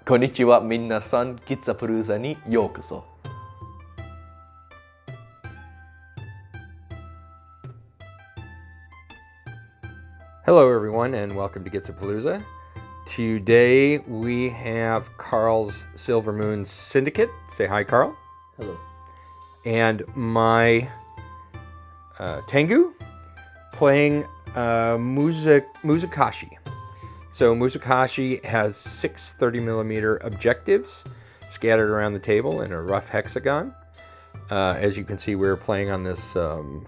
こんにちは、皆さん、キッザプルーザにようこそ。Hello, everyone, and welcome to Gitsapalooza. Today we have Carl's Silver Moon Syndicate. Say hi, Carl. Hello. And my Tengu playing Muzukashi. So Muzukashi has 6 30mm objectives scattered around the table in a rough hexagon. As you can see, we're playing on this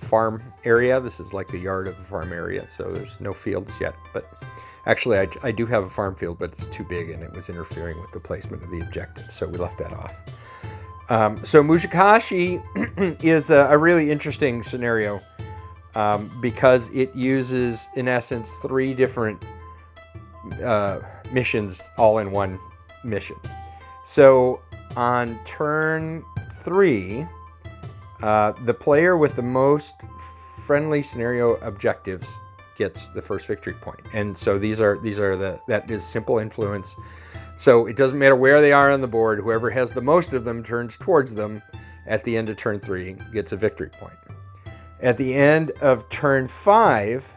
farm area. This is like the yard of the farm area, so there's no fields yet. But actually, I do have a farm field, but it's too big and it was interfering with the placement of the objective, so we left that off. So Muzukashi is a really interesting scenario because it uses, in essence, 3 different missions all in one mission. So on turn 3, the player with the most friendly scenario objectives gets the first victory point. And so that is simple influence. So it doesn't matter where they are on the board. Whoever has the most of them turns towards them at the end of turn 3 gets a victory point. At the end of turn 5,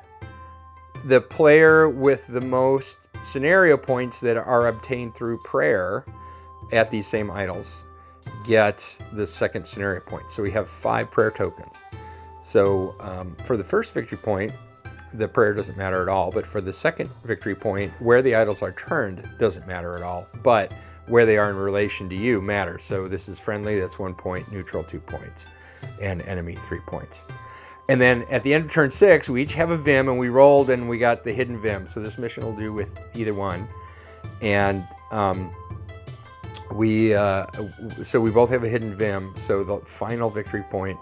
the player with the most scenario points that are obtained through prayer at these same idols gets the second scenario point. So we have 5 prayer tokens. So for the first victory point, the prayer doesn't matter at all. But for the second victory point, where the idols are turned doesn't matter at all. But where they are in relation to you matters. So this is friendly, that's 1 point, neutral 2 points, and enemy 3 points. And then at the end of turn 6, we each have a Vim, and we rolled and we got the hidden Vim. So this mission will do with either one. And we both have a hidden Vim. So the final victory point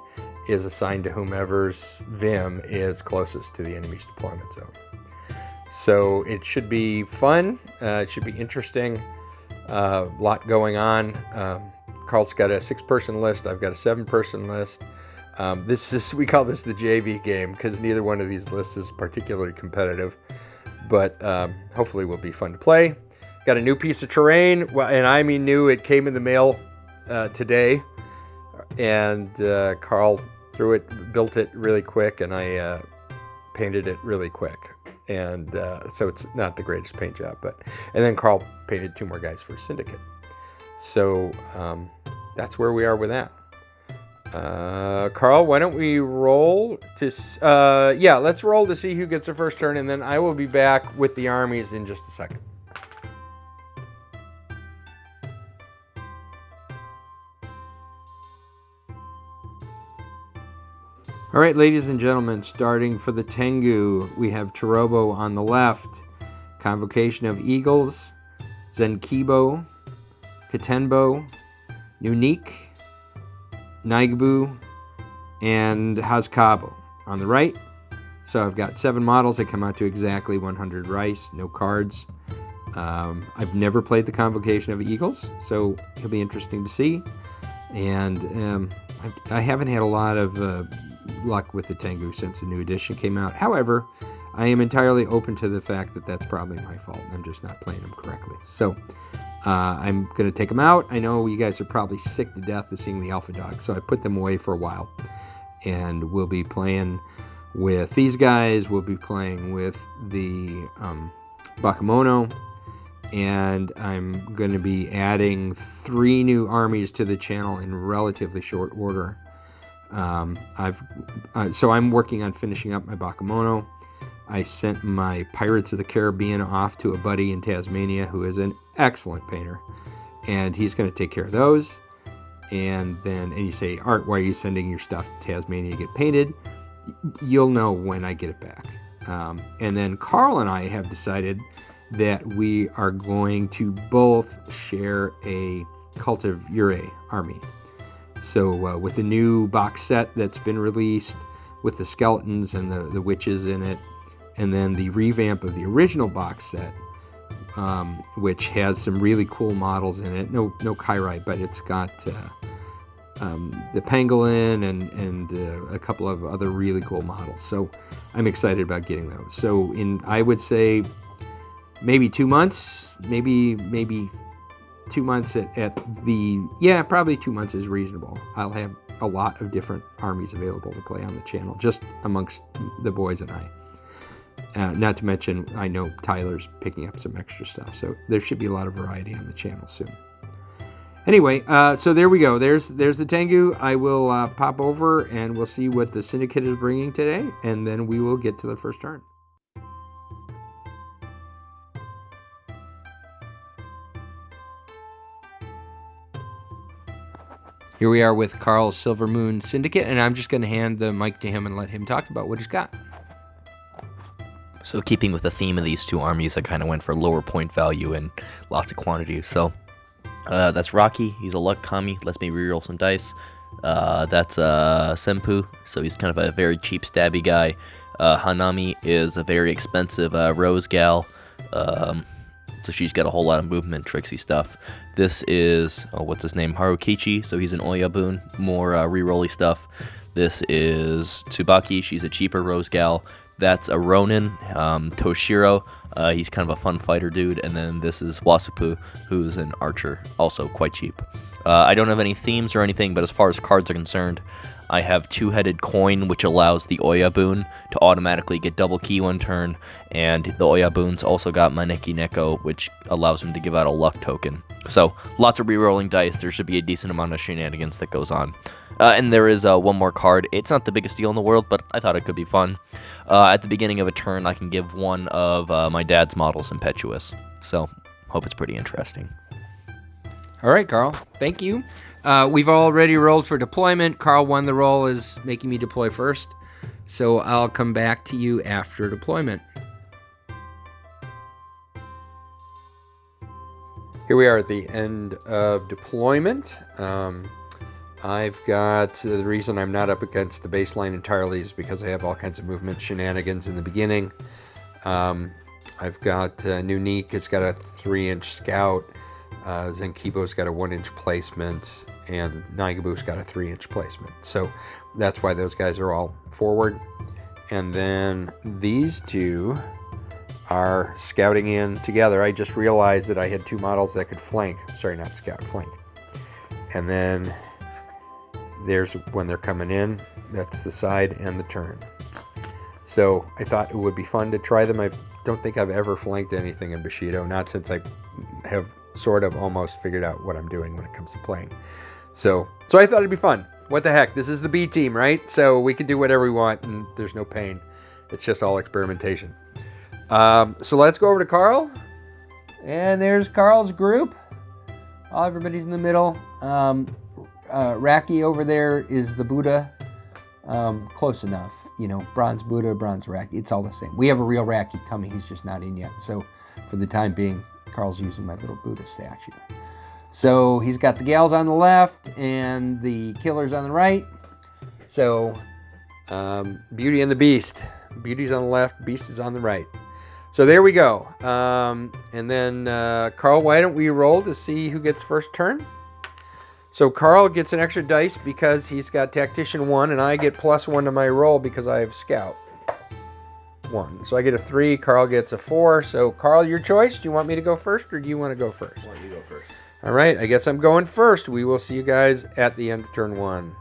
is assigned to whomever's Vim is closest to the enemy's deployment zone. So it should be fun. It should be interesting. A lot going on. Carl's got a 6-person list. I've got a 7-person list. We call this the JV game because neither one of these lists is particularly competitive, but hopefully will be fun to play. Got a new piece of terrain, well, and I mean new. It came in the mail today, and Carl built it really quick, and I painted it really quick, and so it's not the greatest paint job, and then Carl painted 2 more guys for Syndicate. So that's where we are with that. Carl, why don't we roll to... let's roll to see who gets the first turn, and then I will be back with the armies in just a second. All right, ladies and gentlemen, starting for the Tengu, we have Chirobo on the left, Convocation of Eagles, Zenkibo, Katenbo, Nunik, Naigabu, and Hazkabo on the right. So I've got 7 models that come out to exactly 100 rice, no cards. I've never played the Convocation of Eagles, so it'll be interesting to see. And I haven't had a lot of luck with the Tengu since the new edition came out. However, I am entirely open to the fact that that's probably my fault. I'm just not playing them correctly. So I'm going to take them out. I know you guys are probably sick to death of seeing the alpha dogs, so I put them away for a while. And we'll be playing with these guys. We'll be playing with the Bakemono. And I'm going to be adding 3 new armies to the channel in relatively short order. So I'm working on finishing up my Bakemono. I sent my Pirates of the Caribbean off to a buddy in Tasmania who is an excellent painter, and he's going to take care of those. And you say, Art, why are you sending your stuff to Tasmania to get painted? You'll know when I get it back. And then Carl and I have decided that we are going to both share a Cult of Ure army. So with the new box set that's been released with the skeletons and the witches in it, and then the revamp of the original box set, which has some really cool models in it. No Kairai, but it's got the pangolin and a couple of other really cool models. So I'm excited about getting those. So I would say maybe 2 months, maybe 2 months probably 2 months is reasonable. I'll have a lot of different armies available to play on the channel, just amongst the boys and I. Not to mention, I know Tyler's picking up some extra stuff, so there should be a lot of variety on the channel soon. Anyway, so there we go. There's the Tengu. I will pop over and we'll see what the Syndicate is bringing today, and then we will get to the first turn. Here we are with Carl's Silver Moon Syndicate, and I'm just going to hand the mic to him and let him talk about what he's got. So keeping with the theme of these two armies, I kind of went for lower point value and lots of quantity. So that's Rocky. He's a luck kami, lets me reroll some dice. That's Senpu, so he's kind of a very cheap stabby guy. Hanami is a very expensive rose gal. So she's got a whole lot of movement, tricksy stuff. This is, what's his name? Harukichi, so he's an Oyabun, more rerolly stuff. This is Tsubaki, she's a cheaper rose gal. That's a Ronin, Toshiro, he's kind of a fun fighter dude. And then this is Wasupu, who's an archer, also quite cheap. I don't have any themes or anything, but as far as cards are concerned, I have Two-Headed Coin, which allows the Oyabun to automatically get double key one turn, and the Oyabun's also got Maneki Neko, which allows him to give out a luck token. So, lots of rerolling dice. There should be a decent amount of shenanigans that goes on. And there is one more card. It's not the biggest deal in the world, but I thought it could be fun. At the beginning of a turn, I can give one of my dad's models Impetuous. So, hope it's pretty interesting. All right, Carl. Thank you. We've already rolled for deployment. Carl won the roll as making me deploy first. So I'll come back to you after deployment. Here we are at the end of deployment. I've got, the reason I'm not up against the baseline entirely is because I have all kinds of movement shenanigans in the beginning. I've got Nunik, it's got a 3-inch scout. Zenkibo's got a 1-inch placement, and Naigabu's got a 3-inch placement. So that's why those guys are all forward. And then these two are scouting in together. I just realized that I had two models that could flank. Sorry, not scout, flank. And then there's when they're coming in. That's the side and the turn. So I thought it would be fun to try them. I don't think I've ever flanked anything in Bushido, not since I have sort of almost figured out what I'm doing when it comes to playing. So I thought it'd be fun. What the heck? This is the B team, right? So we can do whatever we want and there's no pain. It's just all experimentation. So let's go over to Carl. And there's Carl's group. Everybody's in the middle. Raki over there is the Buddha. Close enough. You know, bronze Buddha, bronze Raki. It's all the same. We have a real Raki coming. He's just not in yet. So for the time being, Carl's using my little Buddha statue. So he's got the gals on the left and the killers on the right. So Beauty and the Beast. Beauty's on the left, Beast is on the right. So there we go. And then Carl, why don't we roll to see who gets first turn? So Carl gets an extra dice because he's got Tactician 1, and I get +1 to my roll because I have Scout 1. So I get a 3, Carl gets a 4. So Carl, your choice. Do you want me to go first, or do you want to go first? I want you to go first. All right, I guess I'm going first. We will see you guys at the end of turn 1.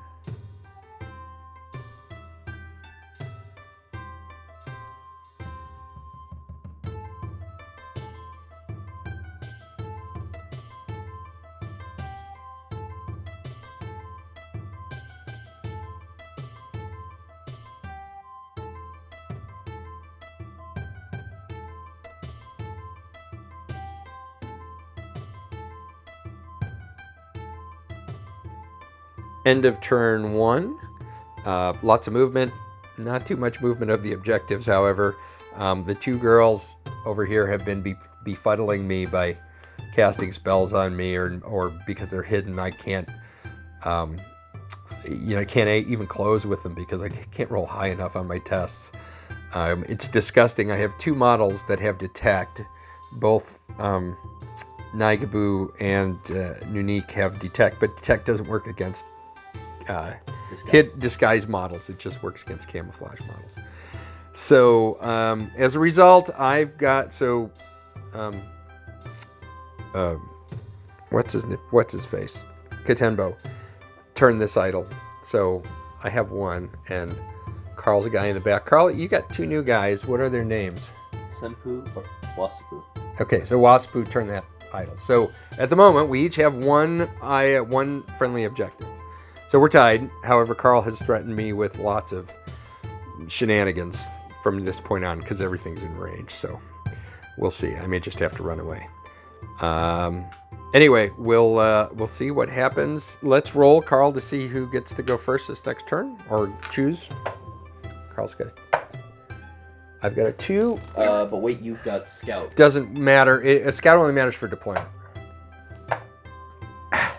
End of turn 1. Lots of movement. Not too much movement of the objectives, however. The two girls over here have been befuddling me by casting spells on me, or because they're hidden, I can't, I can't even close with them because I can't roll high enough on my tests. It's disgusting. I have two models that have Detect. Both Naigabu and Nunik have Detect, but Detect doesn't work against disguise models. It just works against camouflage models. So as a result, I've got what's his face? Katenbo. Turn this idol. So I have one, and Carl's a guy in the back. Carl, you got 2 new guys. What are their names? Senpu or Wasupu? Okay, so Wasupu, turn that idol. So at the moment, we each have one friendly objective. So we're tied. However, Carl has threatened me with lots of shenanigans from this point on because everything's in range. So we'll see. I may just have to run away. Anyway, we'll see what happens. Let's roll, Carl, to see who gets to go first this next turn, or choose. Carl's got I've got a 2. But wait, you've got Scout. Doesn't matter. A Scout only matters for deployment. I'll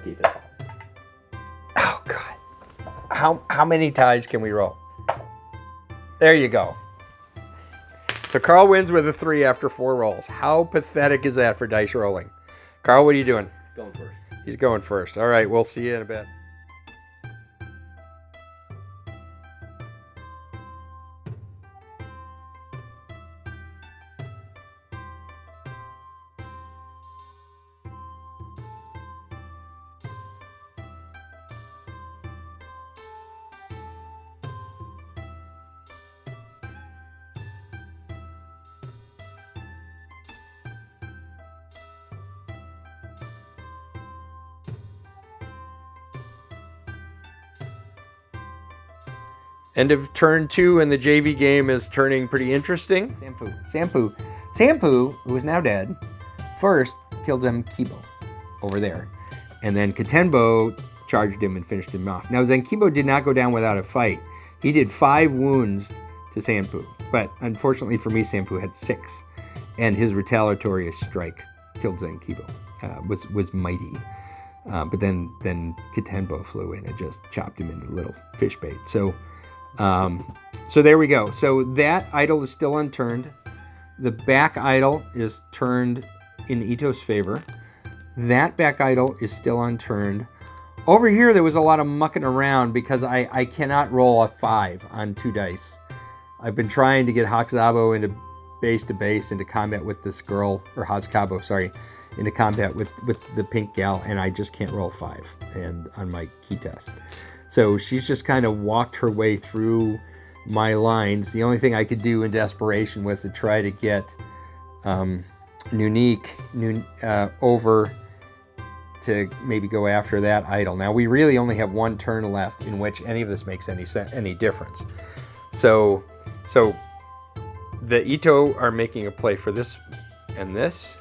keep it. Oh, God. How many ties can we roll? There you go. So Carl wins with a 3 after 4 rolls. How pathetic is that for dice rolling? Carl, what are you doing? Going first. He's going first. All right, we'll see you in a bit. End of turn 2, and the JV game is turning pretty interesting. Sampu, who is now dead, first killed Zenkibo over there. And then Katenbo charged him and finished him off. Now, Zenkibo did not go down without a fight. He did 5 wounds to Sampu. But unfortunately for me, Sampu had 6. And his retaliatory strike killed Zenkibo. Was mighty. But then Katenbo flew in and just chopped him into little fish bait. So there we go. So that idol is still unturned. The back idol is turned in Ito's favor. That back idol is still unturned. Over here, there was a lot of mucking around because I cannot roll a 5 on 2 dice. I've been trying to get Hakusabo into base to base into combat with this girl, or Hazukabo, sorry, into combat with the pink gal, and I just can't roll 5 and on my key test. So she's just kind of walked her way through my lines. The only thing I could do in desperation was to try to get Nunique over to maybe go after that idol. Now, we really only have 1 turn left in which any of this makes any difference. So the Ito are making a play for this and this,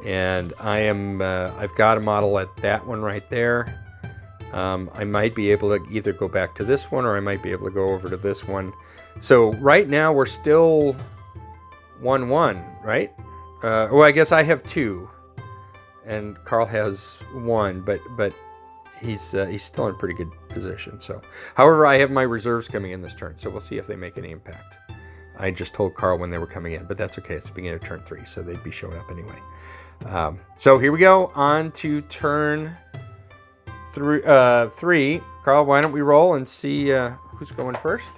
and I've got a model at that one right there. I might be able to either go back to this one, or I might be able to go over to this one. So right now we're still 1-1, right? Well, I guess I have 2, and Carl has 1, but he's still in a pretty good position. So, however, I have my reserves coming in this turn, so we'll see if they make any impact. I just told Carl when they were coming in, but that's okay. It's the beginning of turn 3, so they'd be showing up anyway. So here we go, on to turn 3. Carl, why don't we roll and see who's going first?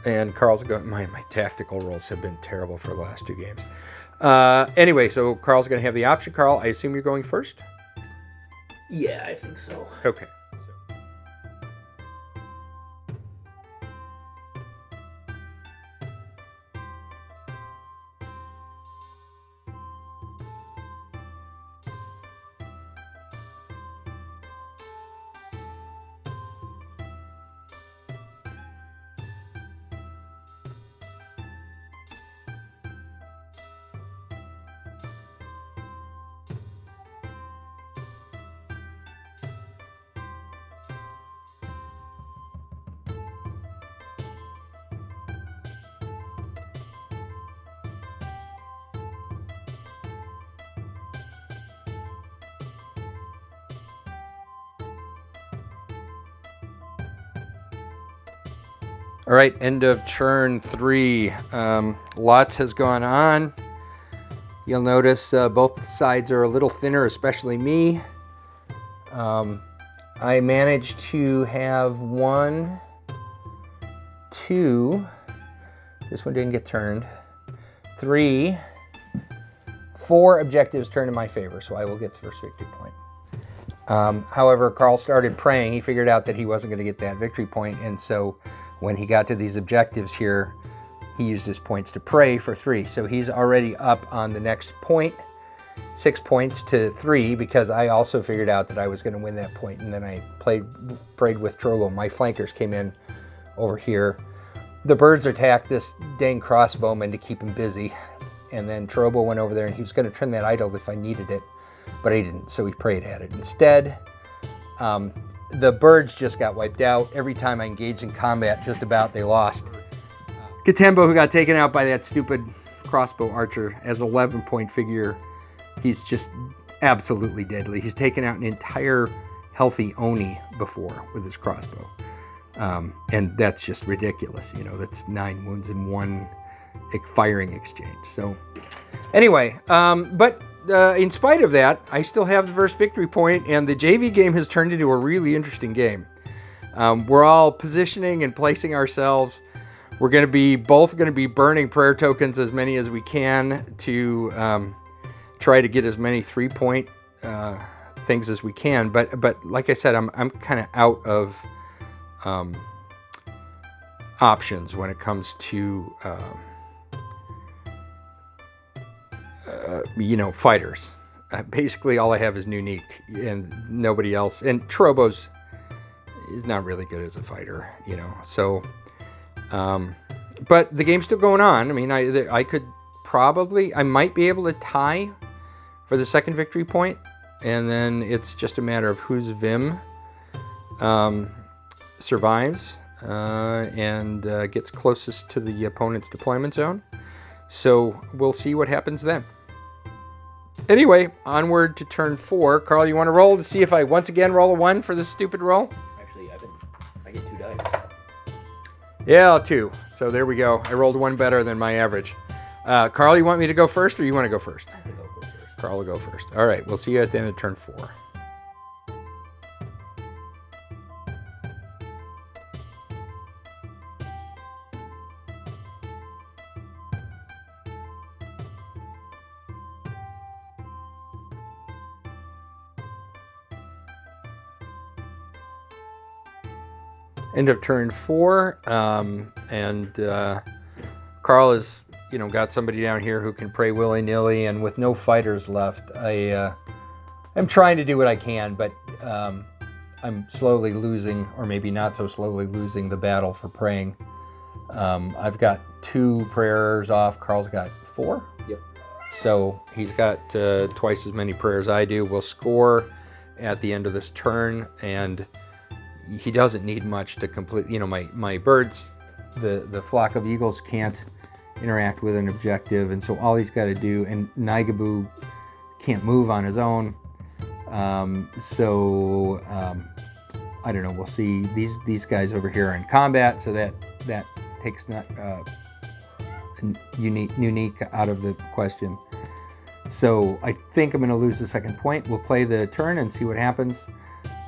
And Carl's going. My tactical rolls have been terrible for the last 2 games. Anyway, so Carl's going to have the option. Carl, I assume you're going first? Yeah, I think so. Okay. All right, end of turn 3. Lots has gone on. You'll notice both sides are a little thinner, especially me. I managed to have 1, 2. This one didn't get turned. 3. 4 objectives turned in my favor, so I will get the first victory point. However, Carl started praying. He figured out that he wasn't going to get that victory point, and so when he got to these objectives here, he used his points to pray for 3. So he's already up on the next point, 6 points to 3, because I also figured out that I was going to win that point, and then I prayed with Trogo. My flankers came in over here. The birds attacked this dang crossbowman to keep him busy, and then Trobo went over there, and he was going to turn that idle if I needed it, but I didn't, so he prayed at it instead. The birds just got wiped out. Every time I engaged in combat, just about, they lost. Katembo, who got taken out by that stupid crossbow archer as 11-point figure, he's just absolutely deadly. He's taken out an entire healthy Oni before with his crossbow. And that's just ridiculous. You know, that's 9 wounds in 1 firing exchange. So anyway, but in spite of that, I still have the first victory point, and the JV game has turned into a really interesting game. We're all positioning and placing ourselves. We're both going to be burning prayer tokens, as many as we can, to try to get as many 3-point things as we can. But like I said, I'm kind of out of options when it comes to fighters. Basically, all I have is Unique and nobody else. And Trobo's is not really good as a fighter, So, but the game's still going on. I mean, I might be able to tie for the second victory point, and then it's just a matter of whose Vim survives and gets closest to the opponent's deployment zone. So we'll see what happens then. Anyway, onward to turn 4. Carl, you want to roll to see if I once again roll a 1 for this stupid roll? Actually, I get 2 dice. Yeah, 2. So there we go. I rolled 1 better than my average. Carl, you want me to go first, or you want to go first? I think I'll go first. Carl will go first. All right, we'll see you at the end of turn 4. End of turn 4, and Carl has, got somebody down here who can pray willy-nilly, and with no fighters left, I'm trying to do what I can, but I'm slowly losing, or maybe not so slowly losing, the battle for praying. I've got 2 prayers off. Carl's got 4. Yep. So he's got twice as many prayers I do. We'll score at the end of this turn, and he doesn't need much to complete. My birds, the flock of eagles can't interact with an objective, and so all he's got to do, and Nigaboo can't move on his own. I don't know. We'll see. These guys over here are in combat, so that takes not unique out of the question. So I think I'm going to lose the second point. We'll play the turn and see what happens.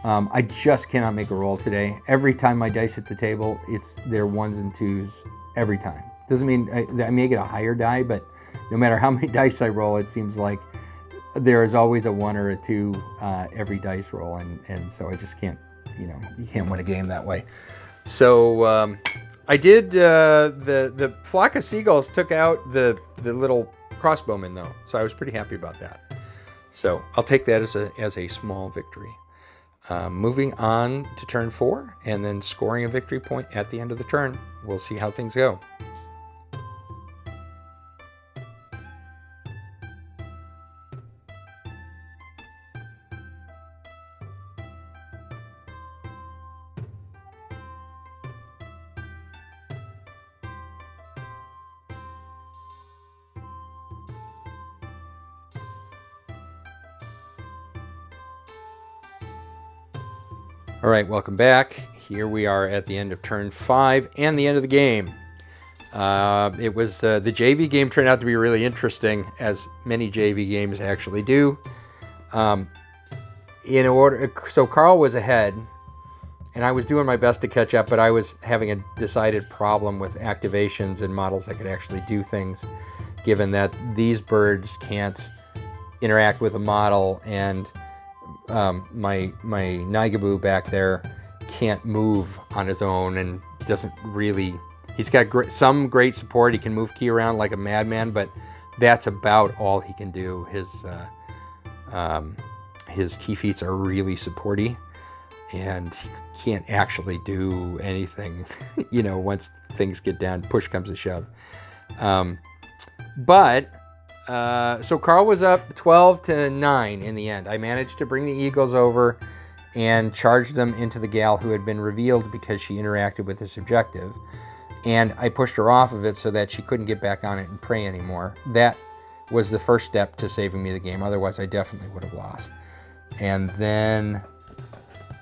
I just cannot make a roll today. Every time my dice hit the table, they're 1s and 2s every time. Doesn't mean I may get a higher die, but no matter how many dice I roll, it seems like there is always a 1 or a 2 every dice roll, and so I just can't, you can't win a game that way. So I did, the flock of seagulls took out the little crossbowman though, so I was pretty happy about that. So I'll take that as a small victory. Moving on to turn 4, and then scoring a victory point at the end of the turn. We'll see how things go. All right, welcome back. Here we are at the end of turn 5 and the end of the game. It was the JV game turned out to be really interesting, as many JV games actually do. So Carl was ahead, and I was doing my best to catch up, but I was having a decided problem with activations and models that could actually do things, given that these birds can't interact with a model, and my Naigabu back there can't move on his own and doesn't really. He's got some great support. He can move ki around like a madman, but that's about all he can do. His ki feats are really supporty, and he can't actually do anything, once things get down, push comes to shove. So Carl was up 12-9 in the end. I managed to bring the Eagles over and charge them into the gal who had been revealed because she interacted with this objective. And I pushed her off of it so that she couldn't get back on it and pray anymore. That was the first step to saving me the game. Otherwise, I definitely would have lost. And then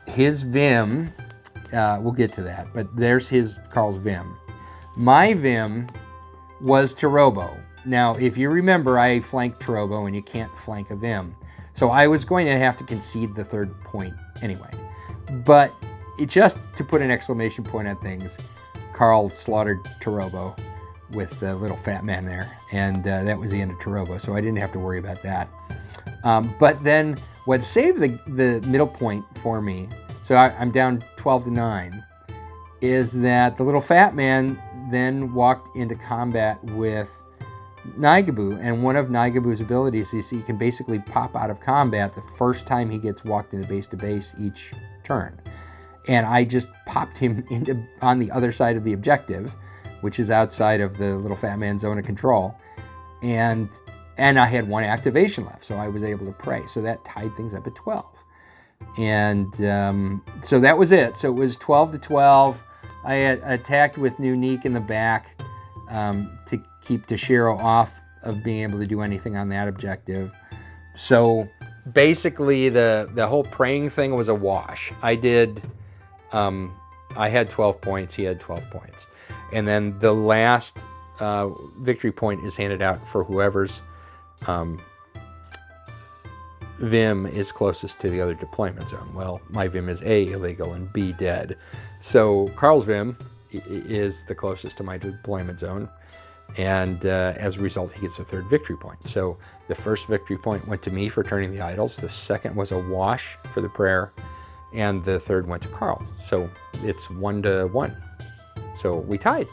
his Vim, we'll get to that, but there's Carl's Vim. My Vim was Tarobo. Now, if you remember, I flanked Tarobo, and you can't flank a Vim. So I was going to have to concede the third point anyway. But just to put an exclamation point on things, Carl slaughtered Tarobo with the little fat man there, and that was the end of Tarobo, so I didn't have to worry about that. But then what saved the middle point for me, so I'm down 12-9, is that the little fat man then walked into combat with Naigabu, and one of Naigabu's abilities is he can basically pop out of combat the first time he gets walked into base to base each turn. And I just popped him on the other side of the objective, which is outside of the little fat man's zone of control. And I had one activation left, so I was able to pray. So that tied things up at 12. And so that was it. So it was 12-12. I had attacked with Nunique in the back to keep Toshiro off of being able to do anything on that objective. So basically the whole praying thing was a wash. I had 12 points, he had 12 points. And then the last victory point is handed out for whoever's Vim is closest to the other deployment zone. Well, my Vim is A, illegal, and B, dead. So Carl's Vim is the closest to my deployment zone. And as a result, he gets a third victory point. So the first victory point went to me for turning the idols. The second was a wash for the prayer. And the third went to Carl. So it's 1-1. So we tied.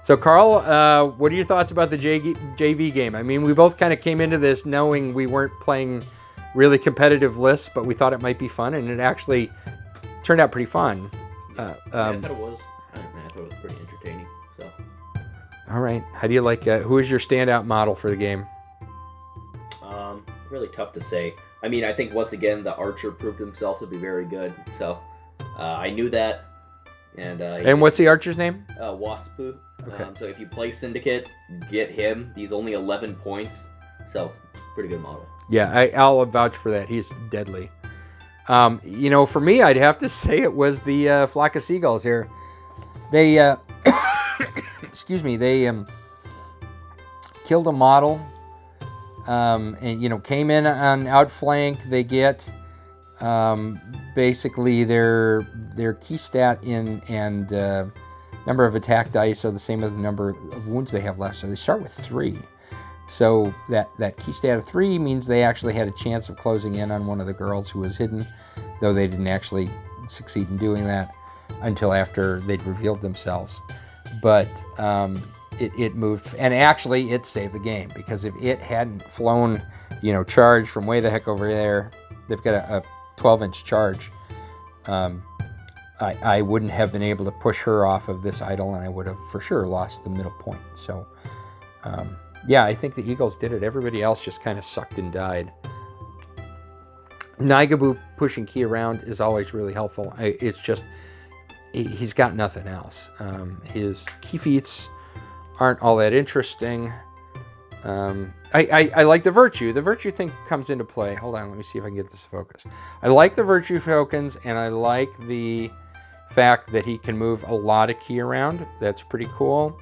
So Carl, what are your thoughts about the JV game? I mean, we both kind of came into this knowing we weren't playing really competitive lists, but we thought it might be fun, and it actually turned out pretty fun. I thought it was. I thought it was pretty entertaining. So. All right. How do you like? Who is your standout model for the game? Really tough to say. I mean, I think once again the archer proved himself to be very good. So I knew that. And what's the archer's name? Waspu. Okay. So if you play Syndicate, get him. He's only 11 points. So pretty good model. Yeah, I'll vouch for that. He's deadly. For me, I'd have to say it was the flock of seagulls here. They, excuse me, they killed a model. And came in on outflank. They get basically their key stat and number of attack dice are the same as the number of wounds they have left. So they start with 3. So that key stat of 3 means they actually had a chance of closing in on one of the girls who was hidden, though they didn't actually succeed in doing that until after they'd revealed themselves. But it moved, and actually it saved the game, because if it hadn't flown, charge from way the heck over there, they've got a 12-inch charge, I wouldn't have been able to push her off of this idol, and I would have for sure lost the middle point. So, I think the Eagles did it. Everybody else just kind of sucked and died. Naigabu pushing ki around is always really helpful. It's just, he's got nothing else. His ki feats aren't all that interesting. I like the virtue. The virtue thing comes into play. Hold on, let me see if I can get this to focus. I like the virtue tokens, and I like the fact that he can move a lot of ki around. That's pretty cool.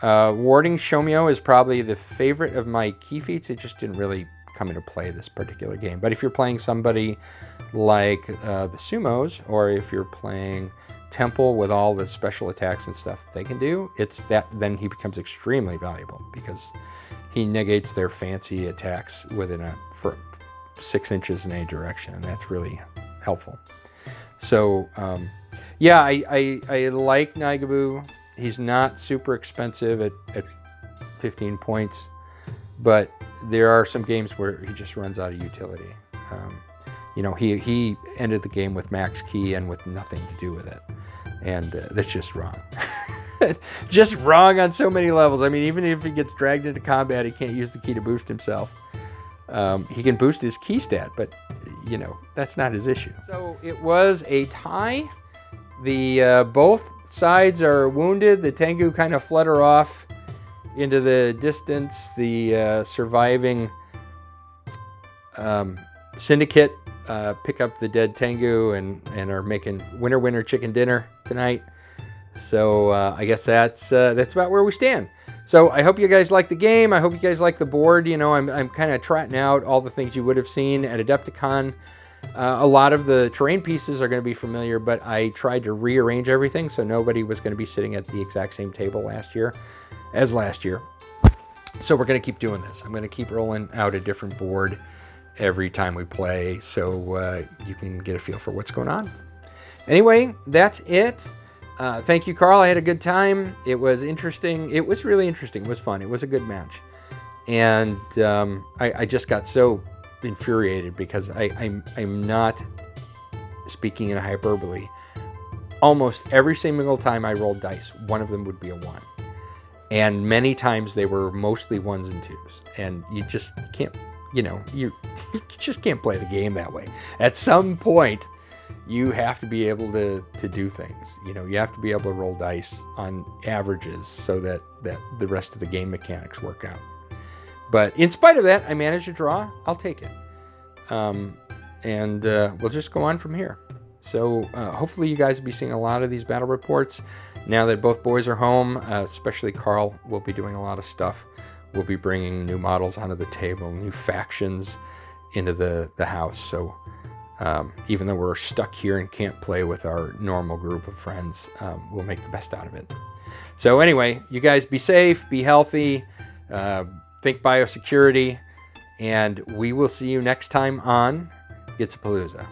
Warding Shomyo is probably the favorite of my ki feats. It just didn't really come into play this particular game. But if you're playing somebody like the Sumos, or if you're playing Temple with all the special attacks and stuff they can do, then he becomes extremely valuable, because he negates their fancy attacks within a for 6 inches in any direction, and that's really helpful. So yeah, I like Naigabu. He's not super expensive at 15 points, but there are some games where he just runs out of utility. You know, he ended the game with max key and with nothing to do with it, and that's just wrong. Just wrong on so many levels. I mean, even if he gets dragged into combat, he can't use the key to boost himself. He can boost his key stat, but you know, that's not his issue. So it was a tie. The both sides are wounded. The Tengu kind of flutter off into the distance. The surviving Syndicate pick up the dead Tengu and are making winner chicken dinner tonight. So I guess that's about where we stand. So I hope you guys like the game. I hope you guys like the board. You know, I'm kind of trotting out all the things you would have seen at Adepticon. A lot of the terrain pieces are going to be familiar, but I tried to rearrange everything so nobody was going to be sitting at the exact same table last year. So we're going to keep doing this. I'm going to keep rolling out a different board every time we play, so you can get a feel for what's going on. Anyway, that's it. Thank you, Carl. I had a good time. It was interesting. It was really interesting. It was fun. It was a good match. And I just got so infuriated because I'm not speaking in hyperbole. Almost every single time I rolled dice, one of them would be a 1. And many times they were mostly 1s and 2s. And you just can't, you know, you just can't play the game that way. At some point, you have to be able to do things. You know, you have to be able to roll dice on averages so that the rest of the game mechanics work out. But in spite of that, I managed to draw. I'll take it. And we'll just go on from here. So hopefully you guys will be seeing a lot of these battle reports now that both boys are home. Especially Carl will be doing a lot of stuff. We'll be bringing new models onto the table, new factions into the house. So even though we're stuck here and can't play with our normal group of friends, we'll make the best out of it. So anyway, you guys be safe, be healthy, think biosecurity, and we will see you next time on Gitsapalooza.